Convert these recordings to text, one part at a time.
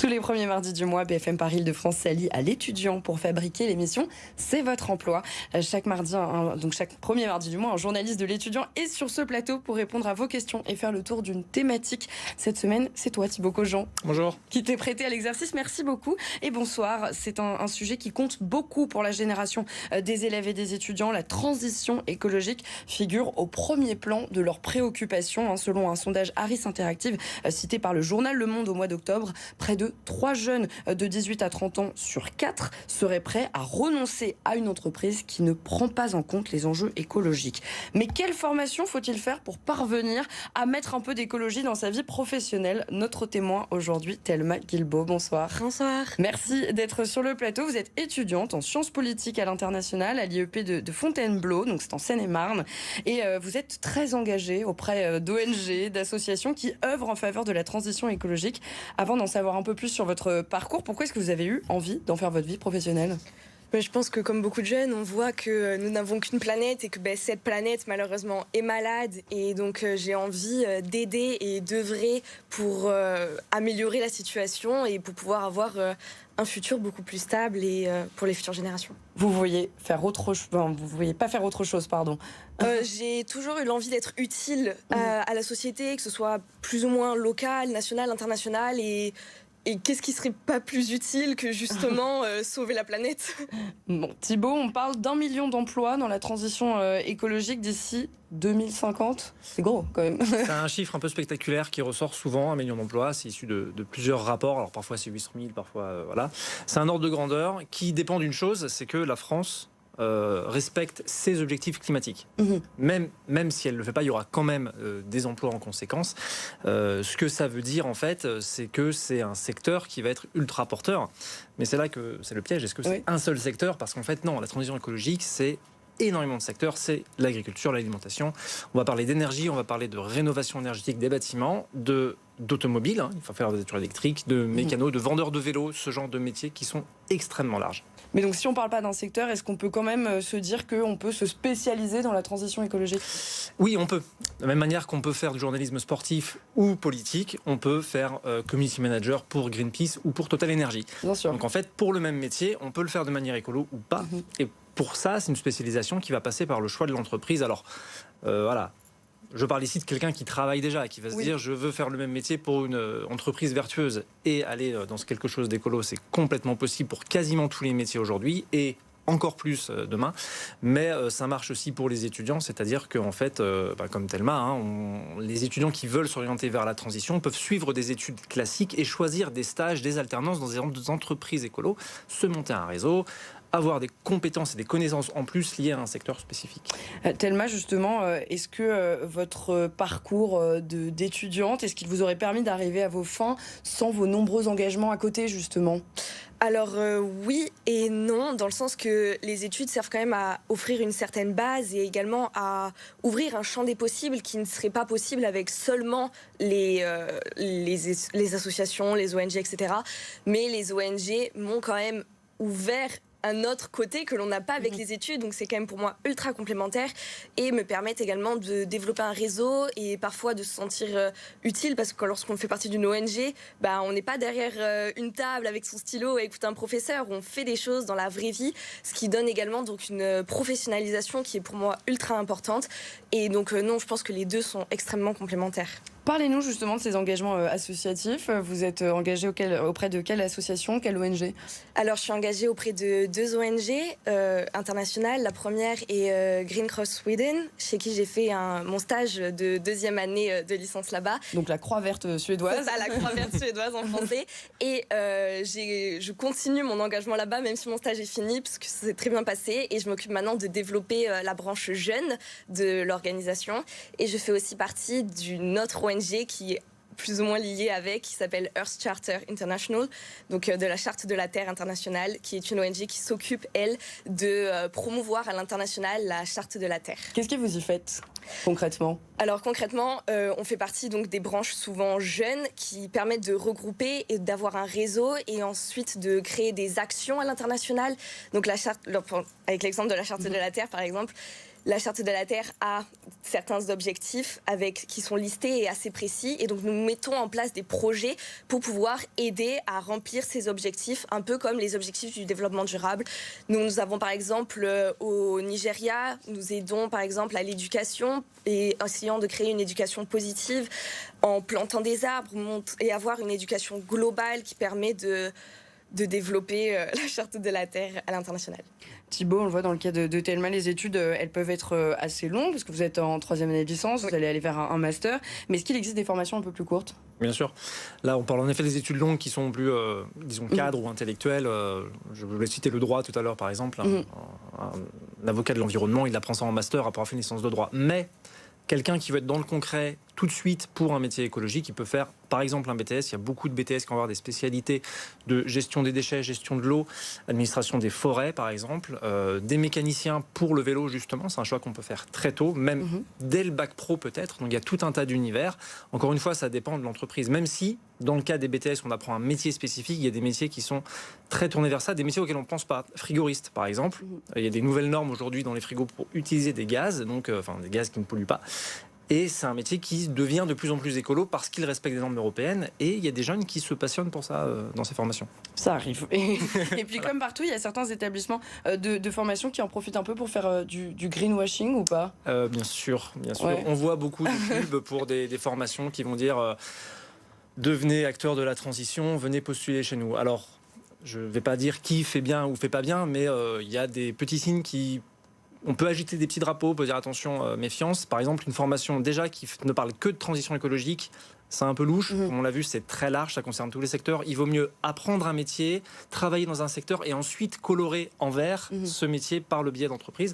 Tous les premiers mardis du mois, BFM Paris Île-de-France s'allie à l'étudiant pour fabriquer l'émission C'est votre emploi. Chaque mardi, donc chaque premier mardi du mois, un journaliste de l'étudiant est sur ce plateau pour répondre à vos questions et faire le tour d'une thématique. Cette semaine, c'est toi Thibaut Cogent. Bonjour. Qui t'es prêté à l'exercice. Merci beaucoup et bonsoir. C'est un sujet qui compte beaucoup pour la génération des élèves et des étudiants. La transition écologique figure au premier plan de leurs préoccupations. Selon un sondage Harris Interactive cité par le journal Le Monde au mois d'octobre, près de 3 jeunes de 18 à 30 ans sur 4 seraient prêts à renoncer à une entreprise qui ne prend pas en compte les enjeux écologiques. Mais quelle formation faut-il faire pour parvenir à mettre un peu d'écologie dans sa vie professionnelle? Notre témoin aujourd'hui, Thelma Guilbaud. Bonsoir. Bonsoir. Merci d'être sur le plateau. Vous êtes étudiante en sciences politiques à l'international à l'IEP de Fontainebleau, donc c'est en Seine-et-Marne. Et vous êtes très engagée auprès d'ONG, d'associations qui œuvrent en faveur de la transition écologique. Avant d'en savoir un peu plus sur votre parcours, pourquoi est-ce que vous avez eu envie d'en faire votre vie professionnelle? Je pense que comme beaucoup de jeunes, on voit que nous n'avons qu'une planète et que cette planète malheureusement est malade. Et donc j'ai envie d'aider et d'œuvrer pour améliorer la situation et pour pouvoir avoir un futur beaucoup plus stable et pour les futures générations. Vous voyez faire autre chose, vous voyez pas faire autre chose, pardon. J'ai toujours eu l'envie d'être utile à la société, que ce soit plus ou moins local, national, international et qu'est-ce qui serait pas plus utile que justement sauver la planète? Bon, Thibaut, on parle d'1 million d'emplois dans la transition écologique d'ici 2050. C'est gros quand même. C'est un chiffre un peu spectaculaire qui ressort souvent, 1 million d'emplois. C'est issu de plusieurs rapports. Alors parfois c'est 800 000, parfois voilà. C'est un ordre de grandeur qui dépend d'une chose, c'est que la France respecte ses objectifs climatiques. Même si elle ne le fait pas, il y aura quand même des emplois en conséquence. Ce que ça veut dire en fait, c'est que c'est un secteur qui va être ultra porteur. Mais c'est là que c'est le piège. Est-ce que c'est un seul secteur? Parce qu'en fait non, la transition écologique c'est énormément de secteurs, c'est l'agriculture, l'alimentation. On va parler d'énergie, on va parler de rénovation énergétique des bâtiments, d'automobiles, il faut faire des voitures électriques, de mécanos, de vendeurs de vélos, ce genre de métiers qui sont extrêmement larges. Mais donc si on ne parle pas d'un secteur, est-ce qu'on peut quand même se dire qu'on peut se spécialiser dans la transition écologique? Oui, on peut. De la même manière qu'on peut faire du journalisme sportif ou politique, on peut faire community manager pour Greenpeace ou pour Total Energy. Bien sûr. Donc en fait, pour le même métier, on peut le faire de manière écolo ou pas. Et pour ça, c'est une spécialisation qui va passer par le choix de l'entreprise. Alors, voilà. Je parle ici de quelqu'un qui travaille déjà, qui va se dire je veux faire le même métier pour une entreprise vertueuse et aller dans quelque chose d'écolo. C'est complètement possible pour quasiment tous les métiers aujourd'hui et encore plus demain. Mais ça marche aussi pour les étudiants, c'est-à-dire qu'en fait, comme Thelma, les étudiants qui veulent s'orienter vers la transition peuvent suivre des études classiques et choisir des stages, des alternances dans des entreprises écolo, se monter un réseau, avoir des compétences et des connaissances en plus liées à un secteur spécifique. Thelma, justement, est-ce que votre parcours d'étudiante, est-ce qu'il vous aurait permis d'arriver à vos fins sans vos nombreux engagements à côté, justement? Alors oui et non, dans le sens que les études servent quand même à offrir une certaine base et également à ouvrir un champ des possibles qui ne serait pas possible avec seulement les associations, les ONG, etc. Mais les ONG m'ont quand même ouvert un autre côté que l'on n'a pas avec les études, donc c'est quand même pour moi ultra complémentaire et me permettent également de développer un réseau et parfois de se sentir utile, parce que lorsqu'on fait partie d'une ONG, on n'est pas derrière une table avec son stylo et écouter un professeur, on fait des choses dans la vraie vie, ce qui donne également donc une professionnalisation qui est pour moi ultra importante. Et donc non, je pense que les deux sont extrêmement complémentaires. Parlez-nous justement de ces engagements associatifs. Vous êtes engagé auprès de quelle association, quelle ONG? Alors, je suis engagée auprès de 2 ONG internationales. La première est Green Cross Sweden, chez qui j'ai fait mon stage de 2e année de licence là-bas. Donc la Croix Verte suédoise. C'est ça, la Croix Verte suédoise en français. Et je continue mon engagement là-bas, même si mon stage est fini, parce que ça s'est très bien passé. Et je m'occupe maintenant de développer la branche jeune de l'organisation. Et je fais aussi partie d'une autre ONG qui est plus ou moins liée avec, qui s'appelle Earth Charter International, donc de la Charte de la Terre internationale, qui est une ONG qui s'occupe, elle, de promouvoir à l'international la Charte de la Terre. Qu'est-ce que vous y faites concrètement? Alors concrètement, on fait partie donc des branches souvent jeunes qui permettent de regrouper et d'avoir un réseau et ensuite de créer des actions à l'international. Donc la charte, avec l'exemple de la Charte de la Terre par exemple, la Charte de la Terre a certains objectifs qui sont listés et assez précis. Et donc, nous mettons en place des projets pour pouvoir aider à remplir ces objectifs, un peu comme les objectifs du développement durable. Nous avons, par exemple, au Nigeria, nous aidons, par exemple, à l'éducation et essayant de créer une éducation positive en plantant des arbres et avoir une éducation globale qui permet de développer la Charte de la Terre à l'international. Thibaut, on le voit dans le cas de Thelma, les études, elles peuvent être assez longues, parce que vous êtes en 3e année de licence, vous allez aller vers un master, mais est-ce qu'il existe des formations un peu plus courtes ? Bien sûr. Là, on parle en effet des études longues qui sont plus, disons, cadres ou intellectuelles. Je voulais citer le droit tout à l'heure, par exemple. Un avocat de l'environnement, il apprend ça en master après avoir fait une licence de droit. Mais quelqu'un qui veut être dans le concret tout de suite pour un métier écologique, il peut faire par exemple un BTS. Il y a beaucoup de BTS qui vont avoir des spécialités de gestion des déchets, gestion de l'eau, administration des forêts par exemple, des mécaniciens pour le vélo justement, c'est un choix qu'on peut faire très tôt, même dès le bac pro peut-être. Donc il y a tout un tas d'univers. Encore une fois, ça dépend de l'entreprise, même si dans le cas des BTS, on apprend un métier spécifique, il y a des métiers qui sont très tournés vers ça, des métiers auxquels on ne pense pas. Frigoriste par exemple, il y a des nouvelles normes aujourd'hui dans les frigos pour utiliser des gaz, donc des gaz qui ne polluent pas. Et c'est un métier qui devient de plus en plus écolo parce qu'il respecte des normes européennes. Et il y a des jeunes qui se passionnent pour ça dans ces formations. Ça arrive. Et puis comme partout, il y a certains établissements de formation qui en profitent un peu pour faire du greenwashing ou pas ? Bien sûr, bien sûr. Ouais. On voit beaucoup de pubs pour des formations qui vont dire devenez acteur de la transition, venez postuler chez nous. Alors, je ne vais pas dire qui fait bien ou fait pas bien, mais il y a des petits signes qui... On peut agiter des petits drapeaux, on peut dire attention, méfiance. Par exemple, une formation déjà qui ne parle que de transition écologique, c'est un peu louche. Comme on l'a vu, c'est très large, ça concerne tous les secteurs. Il vaut mieux apprendre un métier, travailler dans un secteur et ensuite colorer en vert ce métier par le biais d'entreprise.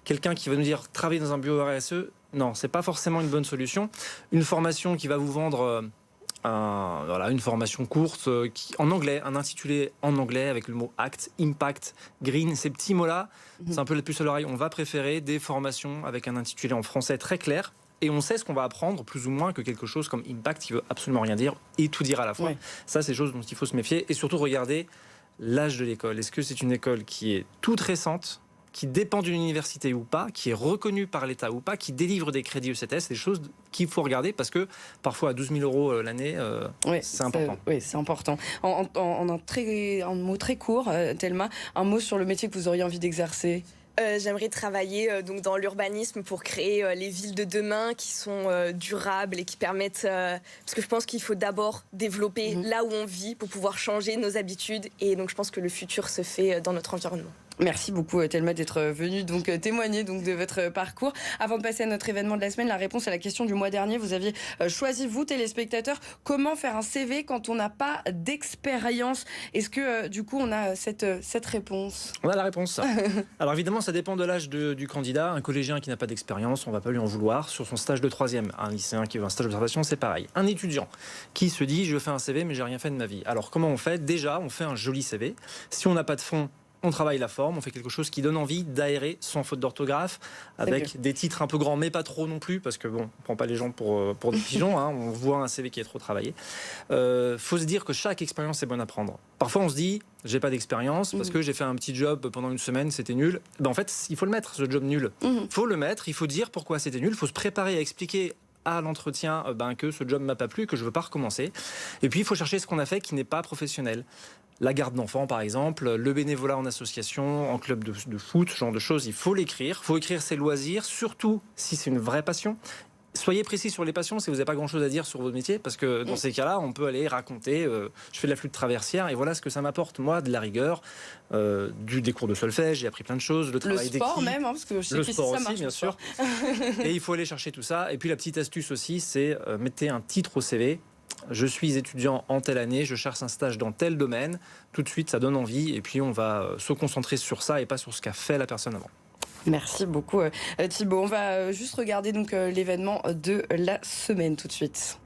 Quelqu'un qui va nous dire travailler dans un bureau RSE, non, c'est pas forcément une bonne solution. Une formation qui va vous vendre... une formation courte en anglais, un intitulé en anglais avec le mot ACT, Impact, Green, ces petits mots-là, c'est un peu la puce à l'oreille. On va préférer des formations avec un intitulé en français très clair et on sait ce qu'on va apprendre plus ou moins que quelque chose comme Impact qui veut absolument rien dire et tout dire à la fois. Ouais. Ça, c'est des choses dont il faut se méfier et surtout regarder l'âge de l'école. Est-ce que c'est une école qui est toute récente, qui dépend d'une université ou pas, qui est reconnue par l'État ou pas, qui délivre des crédits ECTS, c'est des choses qu'il faut regarder parce que parfois à 12 000 euros l'année, c'est important. Oui, c'est important. En un mot très court, Thelma, un mot sur le métier que vous auriez envie d'exercer. J'aimerais travailler donc dans l'urbanisme pour créer les villes de demain qui sont durables et qui permettent... parce que je pense qu'il faut d'abord développer là où on vit pour pouvoir changer nos habitudes. Et donc je pense que le futur se fait dans notre environnement. Merci beaucoup Thelma d'être venue témoigner de votre parcours. Avant de passer à notre événement de la semaine, la réponse à la question du mois dernier, vous aviez choisi, vous téléspectateurs, comment faire un CV quand on n'a pas d'expérience. Est-ce que du coup on a cette réponse ? On a la réponse. Alors évidemment ça dépend de l'âge du candidat. Un collégien qui n'a pas d'expérience, on ne va pas lui en vouloir sur son stage de 3e. Un lycéen qui veut un stage d'observation, c'est pareil. Un étudiant qui se dit je fais un CV mais j'ai rien fait de ma vie. Alors comment on fait ? Déjà on fait un joli CV. Si on n'a pas de fond, on travaille la forme, on fait quelque chose qui donne envie d'aérer sans faute d'orthographe, avec des titres un peu grands, mais pas trop non plus, parce que bon, on prend pas les gens pour des pigeons, hein, on voit un CV qui est trop travaillé. Faut se dire que chaque expérience est bonne à prendre. Parfois on se dit, j'ai pas d'expérience, parce que j'ai fait un petit job pendant une semaine, c'était nul. Ben, en fait, il faut le mettre, ce job nul. Faut le mettre, il faut dire pourquoi c'était nul, il faut se préparer à expliquer à l'entretien que ce job m'a pas plu, que je veux pas recommencer. Et puis il faut chercher ce qu'on a fait qui n'est pas professionnel. La garde d'enfants par exemple, le bénévolat en association, en club de foot, ce genre de choses, il faut l'écrire. Il faut écrire ses loisirs, surtout si c'est une vraie passion. Soyez précis sur les passions si vous n'avez pas grand-chose à dire sur votre métier, parce que dans ces cas-là, on peut aller raconter je fais de la flûte traversière et voilà ce que ça m'apporte, moi, de la rigueur, des cours de solfège, j'ai appris plein de choses, le travail d'équipe. Le sport même, parce que je sais le que sport ça aussi, marche, bien sûr. Et il faut aller chercher tout ça. Et puis la petite astuce aussi, c'est mettez un titre au CV. Je suis étudiant en telle année, je cherche un stage dans tel domaine. Tout de suite, ça donne envie et puis on va se concentrer sur ça et pas sur ce qu'a fait la personne avant. Merci beaucoup Thibaut. On va juste regarder l'événement de la semaine tout de suite.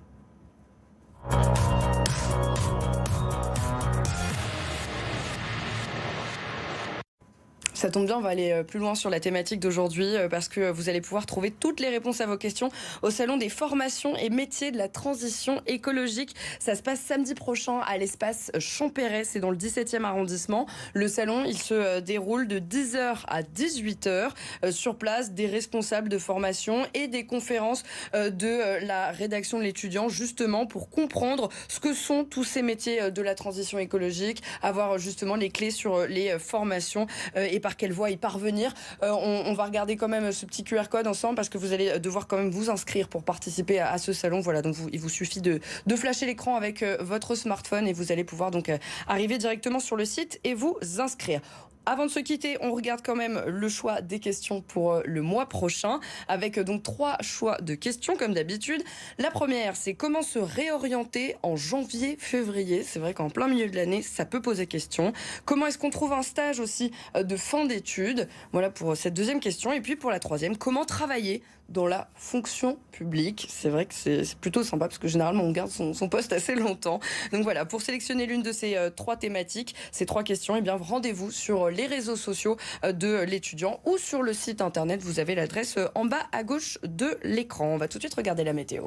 Ça tombe bien, on va aller plus loin sur la thématique d'aujourd'hui parce que vous allez pouvoir trouver toutes les réponses à vos questions au Salon des formations et métiers de la transition écologique. Ça se passe samedi prochain à l'espace Champéret, c'est dans le 17e arrondissement. Le salon, il se déroule de 10h à 18h. Sur place, des responsables de formation et des conférences de la rédaction de l'étudiant, justement pour comprendre ce que sont tous ces métiers de la transition écologique, avoir justement les clés sur les formations et par quelle voie y parvenir. On va regarder quand même ce petit QR code ensemble parce que vous allez devoir quand même vous inscrire pour participer à ce salon. Voilà, donc il vous suffit de flasher l'écran avec votre smartphone et vous allez pouvoir donc arriver directement sur le site et vous inscrire. Avant de se quitter, on regarde quand même le choix des questions pour le mois prochain, avec donc 3 choix de questions comme d'habitude. La première, c'est comment se réorienter en janvier-février. C'est vrai qu'en plein milieu de l'année, ça peut poser question. Comment est-ce qu'on trouve un stage aussi de fin d'études? Voilà pour cette deuxième question. Et puis pour la troisième, comment travailler dans la fonction publique? C'est vrai que c'est plutôt sympa parce que généralement on garde son poste assez longtemps. Donc voilà, pour sélectionner l'une de ces 3 thématiques, ces 3 questions, eh bien rendez-vous sur les réseaux sociaux de l'étudiant ou sur le site internet. Vous avez l'adresse en bas à gauche de l'écran. On va tout de suite regarder la météo.